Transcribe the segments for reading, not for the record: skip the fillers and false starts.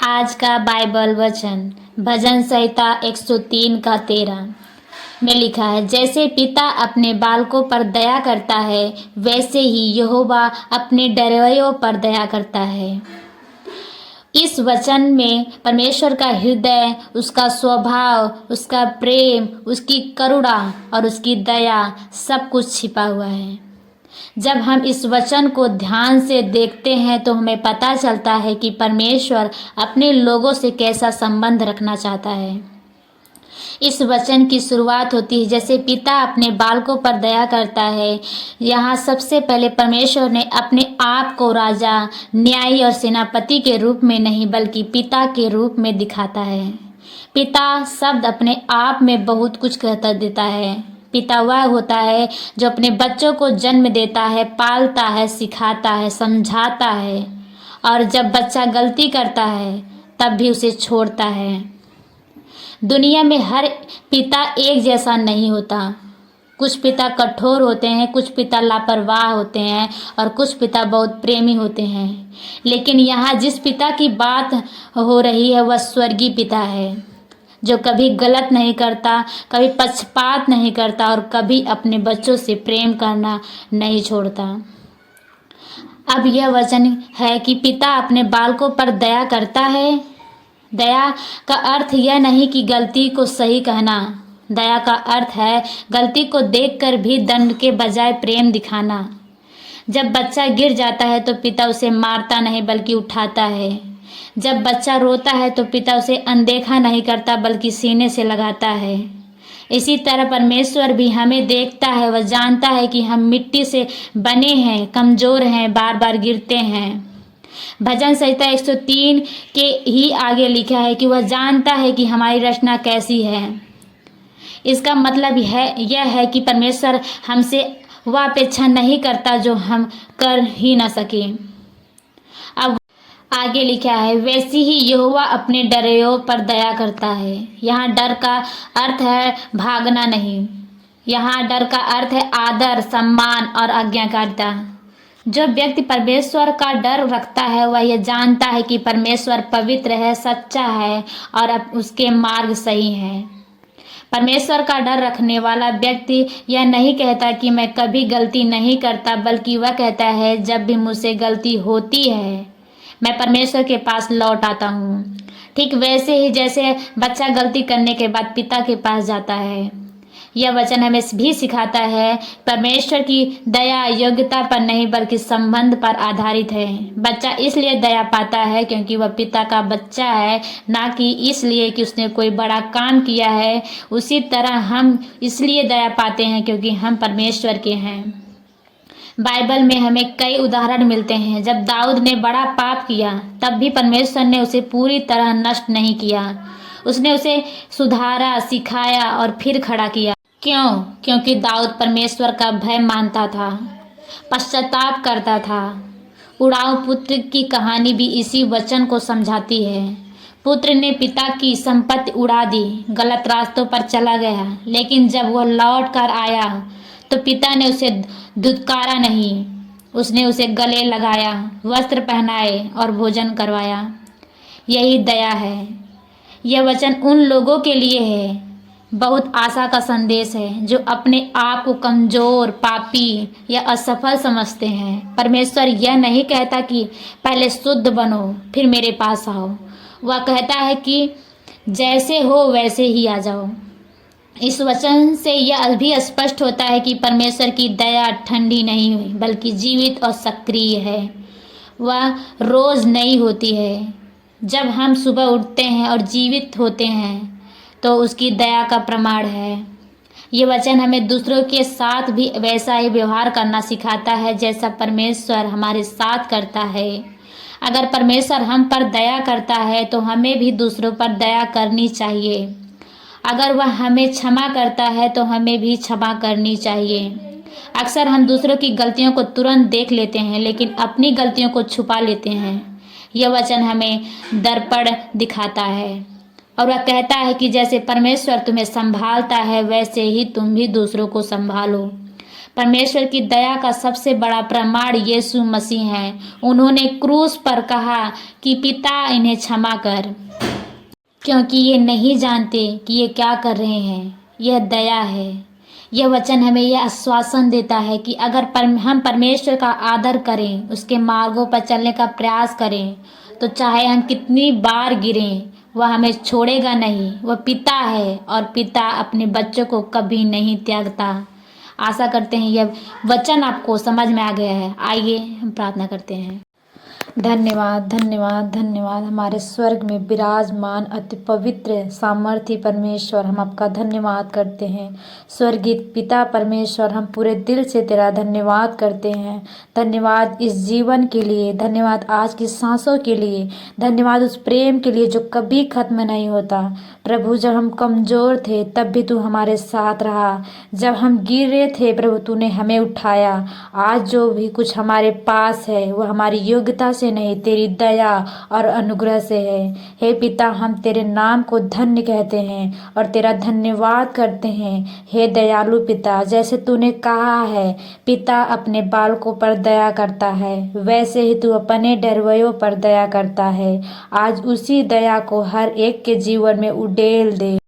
आज का बाइबल वचन भजन संहिता 103 का 13 में लिखा है, जैसे पिता अपने बालकों पर दया करता है वैसे ही यहोवा अपने डरवैयों पर दया करता है। इस वचन में परमेश्वर का हृदय, उसका स्वभाव, उसका प्रेम, उसकी करुणा और उसकी दया सब कुछ छिपा हुआ है। जब हम इस वचन को ध्यान से देखते हैं तो हमें पता चलता है कि परमेश्वर अपने लोगों से कैसा संबंध रखना चाहता है। इस वचन की शुरुआत होती है, जैसे पिता अपने बालकों पर दया करता है। यहाँ सबसे पहले परमेश्वर ने अपने आप को राजा, न्यायी और सेनापति के रूप में नहीं बल्कि पिता के रूप में दिखाता है। पिता शब्द अपने आप में बहुत कुछ कहता देता है। पिता वह होता है जो अपने बच्चों को जन्म देता है, पालता है, सिखाता है, समझाता है और जब बच्चा गलती करता है तब भी उसे छोड़ता है। दुनिया में हर पिता एक जैसा नहीं होता। कुछ पिता कठोर होते हैं, कुछ पिता लापरवाह होते हैं और कुछ पिता बहुत प्रेमी होते हैं। लेकिन यहाँ जिस पिता की बात हो रही है वह स्वर्गीय पिता है, जो कभी गलत नहीं करता, कभी पक्षपात नहीं करता और कभी अपने बच्चों से प्रेम करना नहीं छोड़ता। अब यह वचन है कि पिता अपने बालकों पर दया करता है। दया का अर्थ यह नहीं कि गलती को सही कहना। दया का अर्थ है गलती को देखकर भी दंड के बजाय प्रेम दिखाना। जब बच्चा गिर जाता है तो पिता उसे मारता नहीं बल्कि उठाता है। जब बच्चा रोता है तो पिता उसे अनदेखा नहीं करता बल्कि सीने से लगाता है। इसी तरह परमेश्वर भी हमें देखता है। वह जानता है कि हम मिट्टी से बने हैं, कमज़ोर हैं, बार बार गिरते हैं। भजन संहिता 103 के ही आगे लिखा है कि वह जानता है कि हमारी रचना कैसी है। इसका मतलब यह है कि परमेश्वर हमसे वह अपेक्षा नहीं करता जो हम कर ही न सके। अब आगे लिखा है, वैसे ही यहोवा अपने डरवैयों पर दया करता है। यहाँ डर का अर्थ है भागना नहीं। यहाँ डर का अर्थ है आदर, सम्मान और आज्ञाकारिता। जो व्यक्ति परमेश्वर का डर रखता है वह यह जानता है कि परमेश्वर पवित्र है, सच्चा है और अब उसके मार्ग सही है। परमेश्वर का डर रखने वाला व्यक्ति यह नहीं कहता कि मैं कभी गलती नहीं करता, बल्कि वह कहता है जब भी मुझसे गलती होती है मैं परमेश्वर के पास लौट आता हूँ। ठीक वैसे ही जैसे बच्चा गलती करने के बाद पिता के पास जाता है। यह वचन हमें भी सिखाता है परमेश्वर की दया योग्यता पर नहीं बल्कि संबंध पर आधारित है। बच्चा इसलिए दया पाता है क्योंकि वह पिता का बच्चा है, ना कि इसलिए कि उसने कोई बड़ा काम किया है। उसी तरह हम इसलिए दया पाते हैं क्योंकि हम परमेश्वर के हैं। बाइबल में हमें कई उदाहरण मिलते हैं। जब दाऊद ने बड़ा पाप किया तब भी परमेश्वर ने उसे पूरी तरह नष्ट नहीं किया। उसने उसे सुधारा, सिखाया और फिर खड़ा किया। क्यों? क्योंकि दाऊद परमेश्वर का भय मानता था, पश्चाताप करता था। उड़ाऊ पुत्र की कहानी भी इसी वचन को समझाती है। पुत्र ने पिता की संपत्ति उड़ा दी, गलत रास्तों पर चला गया, लेकिन जब वह लौट कर आया तो पिता ने उसे धुतकारा नहीं। उसने उसे गले लगाया, वस्त्र पहनाए और भोजन करवाया। यही दया है। यह वचन उन लोगों के लिए है, बहुत आशा का संदेश है, जो अपने आप को कमज़ोर, पापी या असफल समझते हैं। परमेश्वर यह नहीं कहता कि पहले शुद्ध बनो फिर मेरे पास आओ। वह कहता है कि जैसे हो वैसे ही आ जाओ। इस वचन से यह भी स्पष्ट होता है कि परमेश्वर की दया ठंडी नहीं हुई बल्कि जीवित और सक्रिय है। वह रोज़ नई होती है। जब हम सुबह उठते हैं और जीवित होते हैं तो उसकी दया का प्रमाण है। ये वचन हमें दूसरों के साथ भी वैसा ही व्यवहार करना सिखाता है जैसा परमेश्वर हमारे साथ करता है। अगर परमेश्वर हम पर दया करता है तो हमें भी दूसरों पर दया करनी चाहिए। अगर वह हमें क्षमा करता है तो हमें भी क्षमा करनी चाहिए। अक्सर हम दूसरों की गलतियों को तुरंत देख लेते हैं लेकिन अपनी गलतियों को छुपा लेते हैं। यह वचन हमें दर्पण दिखाता है और वह कहता है कि जैसे परमेश्वर तुम्हें संभालता है वैसे ही तुम भी दूसरों को संभालो। परमेश्वर की दया का सबसे बड़ा प्रमाण यीशु मसीह है। उन्होंने क्रूस पर कहा कि पिता इन्हें क्षमा कर, क्योंकि ये नहीं जानते कि ये क्या कर रहे हैं। यह दया है। यह वचन हमें यह आश्वासन देता है कि अगर हम परमेश्वर का आदर करें, उसके मार्गों पर चलने का प्रयास करें, तो चाहे हम कितनी बार गिरें, वह हमें छोड़ेगा नहीं। वह पिता है और पिता अपने बच्चों को कभी नहीं त्यागता। आशा करते हैं यह वचन आपको समझ में आ गया है। आइए हम प्रार्थना करते हैं। धन्यवाद धन्यवाद धन्यवाद हमारे स्वर्ग में विराजमान अति पवित्र सामर्थी परमेश्वर, हम आपका धन्यवाद करते हैं। स्वर्गीय पिता परमेश्वर, हम पूरे दिल से तेरा धन्यवाद करते हैं। धन्यवाद इस जीवन के लिए, धन्यवाद आज की सांसों के लिए, धन्यवाद उस प्रेम के लिए जो कभी खत्म नहीं होता। प्रभु, जब हम कमज़ोर थे तब भी तू हमारे साथ रहा। जब हम गिरे थे प्रभु, तूने हमें उठाया। आज जो भी कुछ हमारे पास है वह हमारी योग्यता से नहीं, तेरी दया और अनुग्रह से है। हे पिता, हम तेरे नाम को धन्य कहते हैं और तेरा धन्यवाद करते हैं। हे दयालु पिता, जैसे तूने कहा है पिता अपने बालकों पर दया करता है, वैसे ही तू अपने डरवैयों पर दया करता है। आज उसी दया को हर एक के जीवन में उड़ेल दे।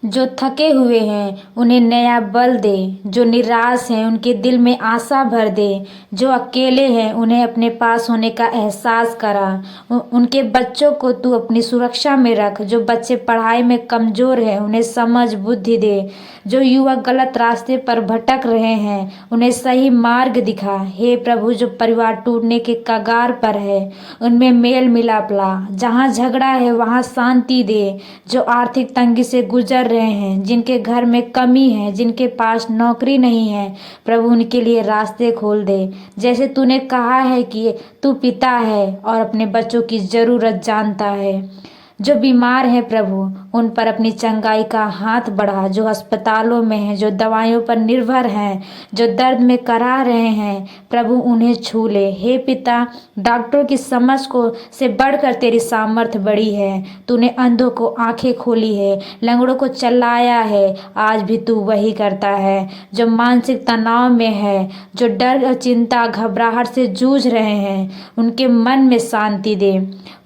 जो थके हुए हैं उन्हें नया बल दे, जो निराश हैं उनके दिल में आशा भर दे, जो अकेले हैं उन्हें अपने पास होने का एहसास करा। उनके बच्चों को तू अपनी सुरक्षा में रख। जो बच्चे पढ़ाई में कमज़ोर हैं उन्हें समझ बुद्धि दे। जो युवक गलत रास्ते पर भटक रहे हैं उन्हें सही मार्ग दिखा। हे प्रभु, जो परिवार टूटने के कगार पर है उनमें मेल मिलाप ला। जहाँ झगड़ा है वहाँ शांति दे। जो आर्थिक तंगी से गुजर रहे हैं, जिनके घर में कमी है, जिनके पास नौकरी नहीं है, प्रभु उनके लिए रास्ते खोल दे। जैसे तूने कहा है कि तू पिता है और अपने बच्चों की ज़रूरत जानता है। जो बीमार है प्रभु, उन पर अपनी चंगाई का हाथ बढ़ा। जो अस्पतालों में हैं, जो दवाइयों पर निर्भर हैं, जो दर्द में करा रहे हैं, प्रभु उन्हें छू ले। हे पिता, डॉक्टरों की समझ को से बढ़कर तेरी सामर्थ बड़ी है। तूने अंधों को आंखें खोली है, लंगड़ों को चलाया है। आज भी तू वही करता है। जो मानसिक तनाव में है, जो डर, चिंता, घबराहट से जूझ रहे हैं, उनके मन में शांति दे।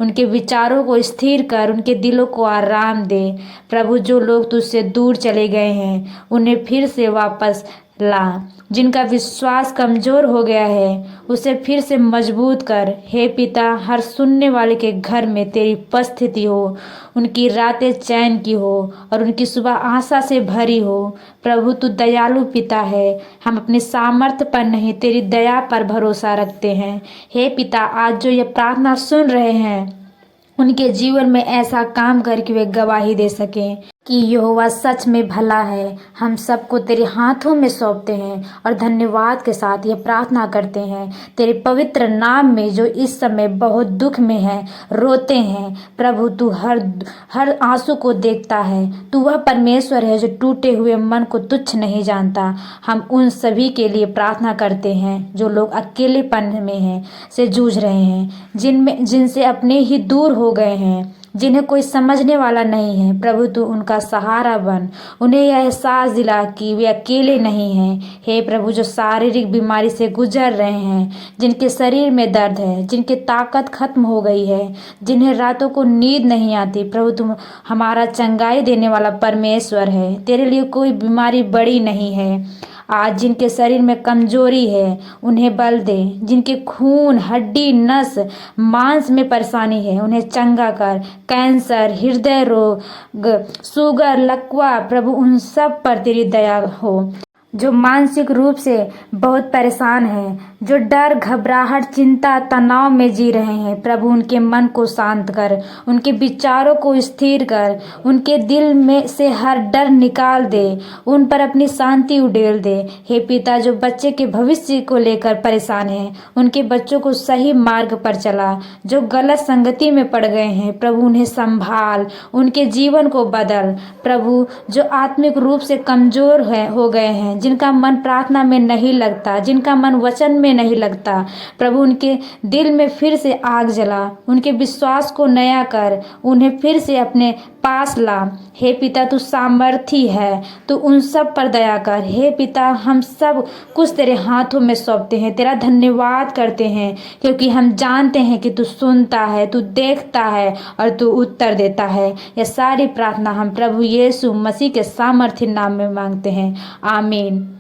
उनके विचारों को स्थिर कर, उनके दिलों को आराम दे। प्रभु, जो लोग तुझसे दूर चले गए हैं उन्हें फिर से वापस ला। जिनका विश्वास कमज़ोर हो गया है उसे फिर से मजबूत कर। हे पिता, हर सुनने वाले के घर में तेरी उपस्थिति हो, उनकी रातें चैन की हो और उनकी सुबह आशा से भरी हो। प्रभु, तू दयालु पिता है। हम अपने सामर्थ्य पर नहीं, तेरी दया पर भरोसा रखते हैं। हे पिता, आज जो ये प्रार्थना सुन रहे हैं उनके जीवन में ऐसा काम करके वे गवाही दे सकें कि यहोवा सच में भला है। हम सबको तेरे हाथों में सौंपते हैं और धन्यवाद के साथ ये प्रार्थना करते हैं तेरे पवित्र नाम में। जो इस समय बहुत दुख में है, रोते हैं, प्रभु तू हर आंसू को देखता है। तू वह परमेश्वर है जो टूटे हुए मन को तुच्छ नहीं जानता। हम उन सभी के लिए प्रार्थना करते हैं जो लोग अकेलेपन में हैं, से जूझ रहे हैं, जिनसे अपने ही दूर हो गए हैं, जिन्हें कोई समझने वाला नहीं है। प्रभु, तू उनका सहारा बन। उन्हें यह एहसास दिला कि वे अकेले नहीं हैं। हे प्रभु, जो शारीरिक बीमारी से गुजर रहे हैं, जिनके शरीर में दर्द है, जिनकी ताकत खत्म हो गई है, जिन्हें रातों को नींद नहीं आती, प्रभु तुम हमारा चंगाई देने वाला परमेश्वर है। तेरे लिए कोई बीमारी बड़ी नहीं है। आज जिनके शरीर में कमजोरी है उन्हें बल दे। जिनके खून, हड्डी, नस, मांस में परेशानी है उन्हें चंगा कर। कैंसर, हृदय रोग, शुगर, लकवा, प्रभु उन सब पर तेरी दया हो। जो मानसिक रूप से बहुत परेशान हैं, जो डर, घबराहट, चिंता, तनाव में जी रहे हैं, प्रभु उनके मन को शांत कर, उनके विचारों को स्थिर कर, उनके दिल में से हर डर निकाल दे, उन पर अपनी शांति उड़ेल दे। हे पिता, जो बच्चे के भविष्य को लेकर परेशान हैं, उनके बच्चों को सही मार्ग पर चला। जो गलत संगति में पड़ गए हैं, प्रभु उन्हें संभाल, उनके जीवन को बदल। प्रभु, जो आत्मिक रूप से कमजोर हो गए हैं, जिनका मन प्रार्थना में नहीं लगता, जिनका मन वचन में नहीं लगता, प्रभु उनके दिल में फिर से आग जला, उनके विश्वास को नया कर, उन्हें फिर से अपने पास ला। हे पिता, तू सामर्थी है, तू उन सब पर दया कर। हे पिता, हम सब कुछ तेरे हाथों में सौंपते हैं, तेरा धन्यवाद करते हैं, क्योंकि हम जानते हैं कि तू सुनता है, तू देखता है और तू उत्तर देता है। यह सारी प्रार्थना हम प्रभु यीशु मसीह के सामर्थी नाम में मांगते हैं। आमीन।